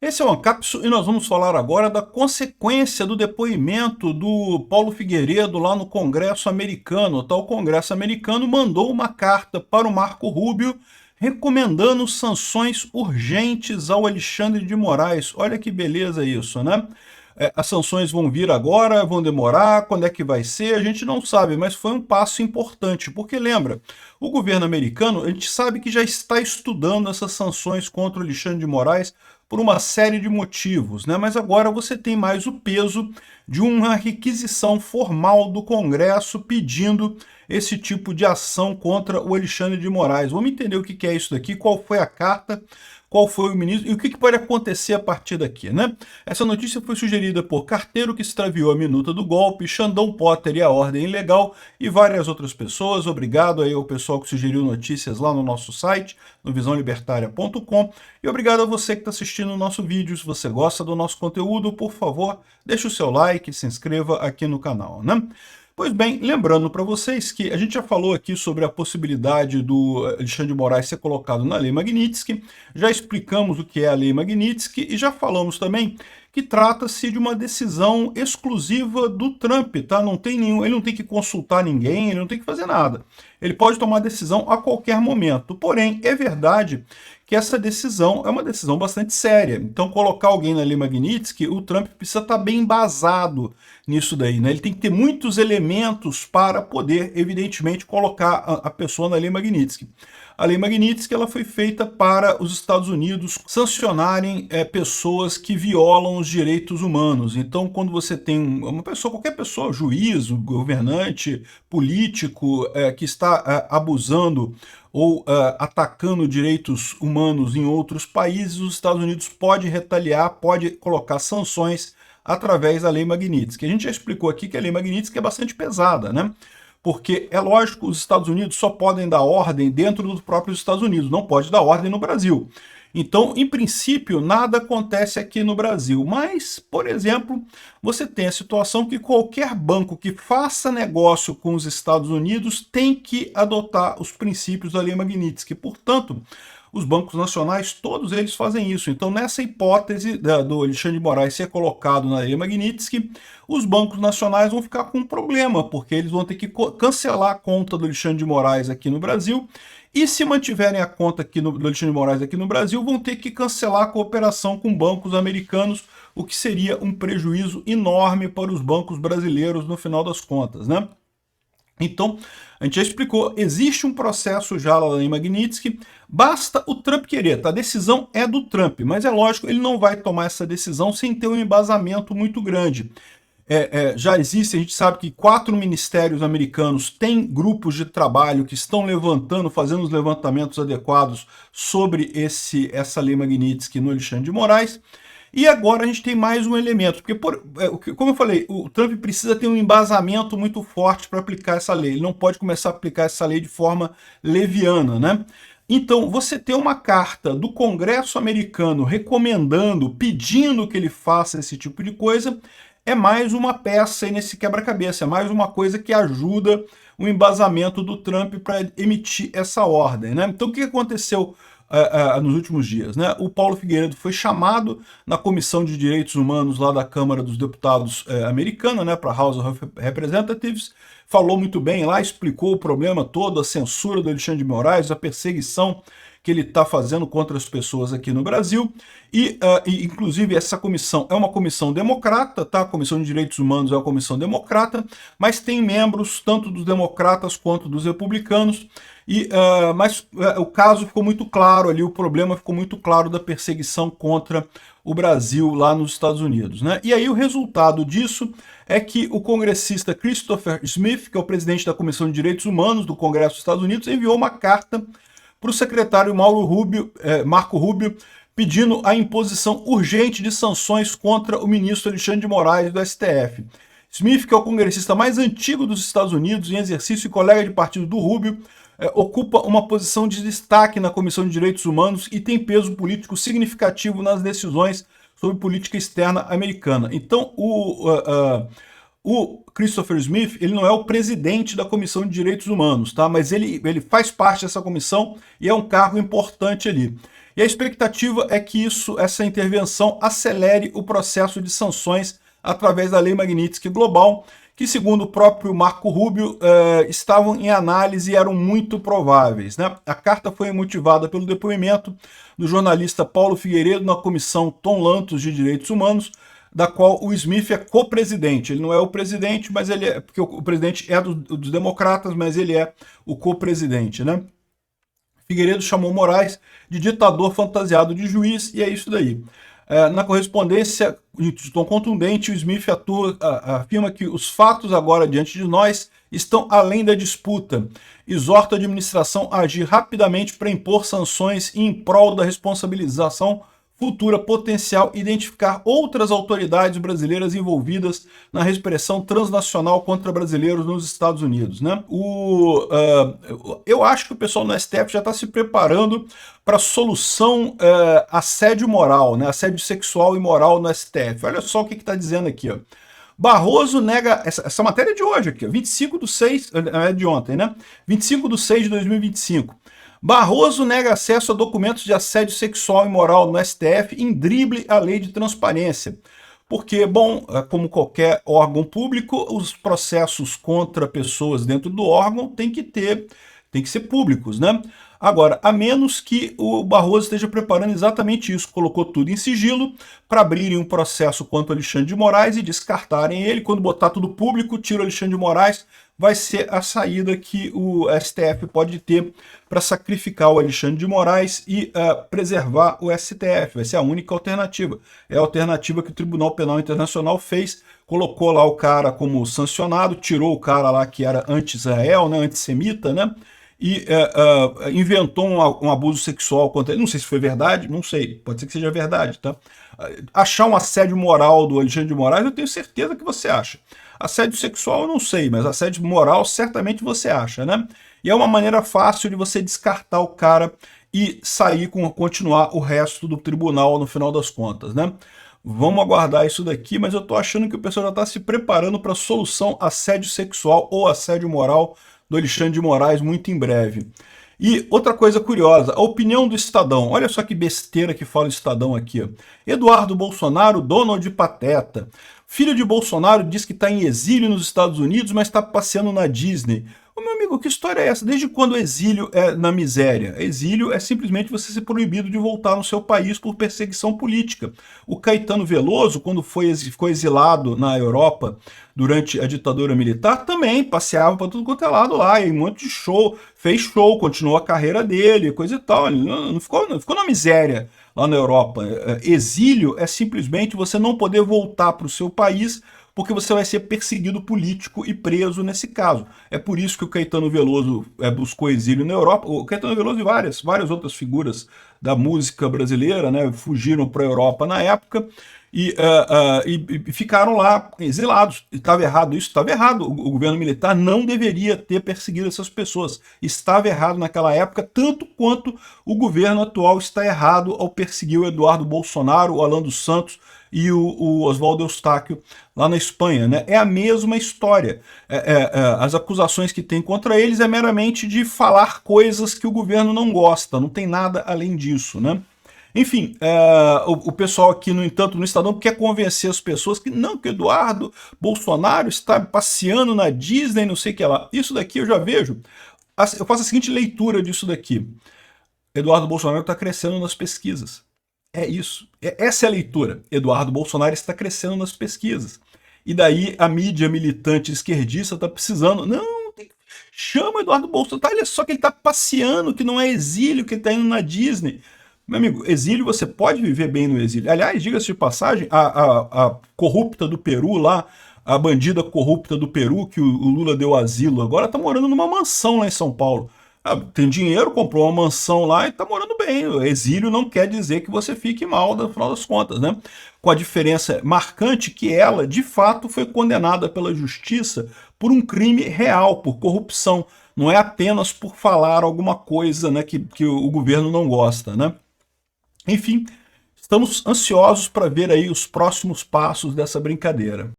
Esse é o Ancapsu e nós vamos falar agora da consequência do depoimento do Paulo Figueiredo lá no Congresso americano. O Congresso americano mandou uma carta para o Marco Rubio recomendando sanções urgentes ao Alexandre de Moraes. Olha que beleza isso, né? As sanções vão vir agora, vão demorar, quando é que vai ser, a gente não sabe, mas foi um passo importante, porque lembra, o governo americano, a gente sabe que já está estudando essas sanções contra o Alexandre de Moraes por uma série de motivos, né? Mas agora você tem mais o peso de uma requisição formal do Congresso pedindo esse tipo de ação contra o Alexandre de Moraes. Vamos entender o que é isso daqui, qual foi a carta, qual foi o ministro e o que pode acontecer a partir daqui, né? Essa notícia foi sugerida por Carteiro que extraviou a minuta do golpe, Xandão Potter e a Ordem Ilegal e várias outras pessoas. Obrigado aí ao pessoal que sugeriu notícias lá no nosso site, no visãolibertaria.com, e obrigado a você que está assistindo o nosso vídeo. Se você gosta do nosso conteúdo, por favor, deixe o seu like e se inscreva aqui no canal, né? Pois bem, lembrando para vocês que a gente já falou aqui sobre a possibilidade do Alexandre de Moraes ser colocado na Lei Magnitsky, já explicamos o que é a Lei Magnitsky e já falamos também que trata-se de uma decisão exclusiva do Trump, tá? Não tem nenhum, ele não tem que consultar ninguém, ele não tem que fazer nada. Ele pode tomar decisão a qualquer momento. Porém, é verdade que essa decisão é uma decisão bastante séria. Então, colocar alguém na Lei Magnitsky, o Trump precisa estar bem embasado nisso daí, né? Ele tem que ter muitos elementos para poder, evidentemente, colocar a pessoa na Lei Magnitsky. A Lei Magnitsky ela foi feita para os Estados Unidos sancionarem pessoas que violam os direitos humanos. Então, quando você tem uma pessoa, qualquer pessoa, juiz, governante, político, que está abusando ou atacando direitos humanos em outros países, os Estados Unidos pode retaliar, pode colocar sanções através da Lei Magnitsky. A gente já explicou aqui que a Lei Magnitsky é bastante pesada, né? Porque é lógico, os Estados Unidos só podem dar ordem dentro dos próprios Estados Unidos, não pode dar ordem no Brasil. Então, em princípio, nada acontece aqui no Brasil. Mas, por exemplo, você tem a situação que qualquer banco que faça negócio com os Estados Unidos tem que adotar os princípios da Lei Magnitsky. Portanto, os bancos nacionais, todos eles fazem isso. Então, nessa hipótese do Alexandre de Moraes ser colocado na Lei Magnitsky, os bancos nacionais vão ficar com um problema, porque eles vão ter que cancelar a conta do Alexandre de Moraes aqui no Brasil, e se mantiverem a conta aqui do Alexandre de Moraes aqui no Brasil, vão ter que cancelar a cooperação com bancos americanos, o que seria um prejuízo enorme para os bancos brasileiros no final das contas, né? Então, a gente já explicou, existe um processo já lá em Magnitsky, basta o Trump querer, tá? A decisão é do Trump, mas é lógico, ele não vai tomar essa decisão sem ter um embasamento muito grande. Já existe, a gente sabe que 4 ministérios americanos têm grupos de trabalho que estão levantando, fazendo os levantamentos adequados sobre essa lei Magnitsky no Alexandre de Moraes. E agora a gente tem mais um elemento, porque, como eu falei, o Trump precisa ter um embasamento muito forte para aplicar essa lei. Ele não pode começar a aplicar essa lei de forma leviana, né? Então, você ter uma carta do Congresso americano recomendando, pedindo que ele faça esse tipo de coisa, é mais uma peça aí nesse quebra-cabeça, é mais uma coisa que ajuda o embasamento do Trump para emitir essa ordem, né? Então, o que aconteceu nos últimos dias, né? O Paulo Figueiredo foi chamado na Comissão de Direitos Humanos lá da Câmara dos Deputados americana, né, para a House of Representatives, falou muito bem lá, explicou o problema todo, a censura do Alexandre de Moraes, a perseguição que ele está fazendo contra as pessoas aqui no Brasil, e inclusive essa comissão é uma comissão democrata, tá? A Comissão de Direitos Humanos é uma comissão democrata, mas tem membros tanto dos democratas quanto dos republicanos, mas o caso ficou muito claro ali, o problema ficou muito claro da perseguição contra o Brasil lá nos Estados Unidos, né? E aí o resultado disso é que o congressista Christopher Smith, que é o presidente da Comissão de Direitos Humanos do Congresso dos Estados Unidos, enviou uma carta para o secretário Marco Rubio, pedindo a imposição urgente de sanções contra o ministro Alexandre de Moraes do STF. Smith, que é o congressista mais antigo dos Estados Unidos em exercício e colega de partido do Rubio, ocupa uma posição de destaque na Comissão de Direitos Humanos e tem peso político significativo nas decisões sobre política externa americana. Então, o Christopher Smith, ele não é o presidente da Comissão de Direitos Humanos, tá? Mas ele faz parte dessa comissão e é um cargo importante ali. E a expectativa é que essa intervenção acelere o processo de sanções através da Lei Magnitsky Global, que, segundo o próprio Marco Rubio, estavam em análise e eram muito prováveis, né? A carta foi motivada pelo depoimento do jornalista Paulo Figueiredo na Comissão Tom Lantos de Direitos Humanos, da qual o Smith é co-presidente. Ele não é o presidente, mas ele é, porque o presidente é dos democratas, mas ele é o co-presidente, né? Figueiredo chamou Moraes de ditador fantasiado de juiz, e é isso daí. Na correspondência, de tom contundente, o Smith afirma que os fatos agora diante de nós estão além da disputa. Exorta a administração a agir rapidamente para impor sanções em prol da responsabilização futura potencial, identificar outras autoridades brasileiras envolvidas na repressão transnacional contra brasileiros nos Estados Unidos, né? Eu acho que o pessoal no STF já está se preparando para a solução assédio moral, né? Assédio sexual e moral no STF. Olha só o que está dizendo aqui, ó. Barroso nega, essa matéria é de hoje aqui, 25/6, é de ontem, né? 25/6 de 2025. Barroso nega acesso a documentos de assédio sexual e moral no STF em drible à lei de transparência. Porque, bom, como qualquer órgão público, os processos contra pessoas dentro do órgão têm que ser públicos, né? Agora, a menos que o Barroso esteja preparando exatamente isso, colocou tudo em sigilo para abrirem um processo contra o Alexandre de Moraes e descartarem ele. Quando botar tudo público, tira o Alexandre de Moraes, vai ser a saída que o STF pode ter para sacrificar o Alexandre de Moraes e preservar o STF. Vai ser a única alternativa. É a alternativa que o Tribunal Penal Internacional fez, colocou lá o cara como sancionado, tirou o cara lá que era anti-Israel, né, antissemita, né? E inventou um abuso sexual contra ele. Não sei se foi verdade, não sei, pode ser que seja verdade, tá? Achar um assédio moral do Alexandre de Moraes, eu tenho certeza que você acha. Assédio sexual eu não sei, mas assédio moral certamente você acha, né? E é uma maneira fácil de você descartar o cara e sair continuar o resto do tribunal no final das contas, né? Vamos aguardar isso daqui, mas eu tô achando que o pessoal já está se preparando para a solução assédio sexual ou assédio moral do Alexandre de Moraes muito em breve. E outra coisa curiosa, a opinião do Estadão. Olha só que besteira que fala o Estadão aqui, ó. Eduardo Bolsonaro, Donald Pateta. Filho de Bolsonaro diz que está em exílio nos Estados Unidos, mas está passeando na Disney. Ô, meu amigo, que história é essa? Desde quando o exílio é na miséria? Exílio é simplesmente você ser proibido de voltar no seu país por perseguição política. O Caetano Veloso, quando ficou exilado na Europa durante a ditadura militar, também passeava para tudo quanto é lado lá, e um monte de show, fez show, continuou a carreira dele, coisa e tal. Ele não ficou na miséria lá na Europa. Exílio é simplesmente você não poder voltar para o seu país porque você vai ser perseguido político e preso nesse caso. É por isso que o Caetano Veloso buscou exílio na Europa. O Caetano Veloso e várias outras figuras da música brasileira, né, fugiram para a Europa na época e ficaram lá exilados. Estava errado isso? Estava errado. O governo militar não deveria ter perseguido essas pessoas. Estava errado naquela época, tanto quanto o governo atual está errado ao perseguir o Eduardo Bolsonaro, o Alan dos Santos e o Oswaldo Eustáquio lá na Espanha, né? É a mesma história. As acusações que tem contra eles é meramente de falar coisas que o governo não gosta, não tem nada além disso, né? Enfim, o pessoal aqui, no entanto, no Estadão quer convencer as pessoas que não, que o Eduardo Bolsonaro está passeando na Disney, não sei o que lá. Isso daqui eu já vejo. Eu faço a seguinte leitura disso daqui. Eduardo Bolsonaro está crescendo nas pesquisas. É isso. Essa é a leitura. Eduardo Bolsonaro está crescendo nas pesquisas. E daí a mídia militante esquerdista está precisando. Não, chama o Eduardo Bolsonaro. Olha só que ele está passeando, que não é exílio, que ele está indo na Disney. Meu amigo, exílio, você pode viver bem no exílio. Aliás, diga-se de passagem, a corrupta do Peru lá, a bandida corrupta do Peru, que o Lula deu asilo, agora está morando numa mansão lá em São Paulo. Tem dinheiro, comprou uma mansão lá e está morando bem. O exílio não quer dizer que você fique mal, no final das contas, né? Com a diferença marcante que ela, de fato, foi condenada pela justiça por um crime real, por corrupção. Não é apenas por falar alguma coisa, né, que o governo não gosta, né? Enfim, estamos ansiosos para ver aí os próximos passos dessa brincadeira.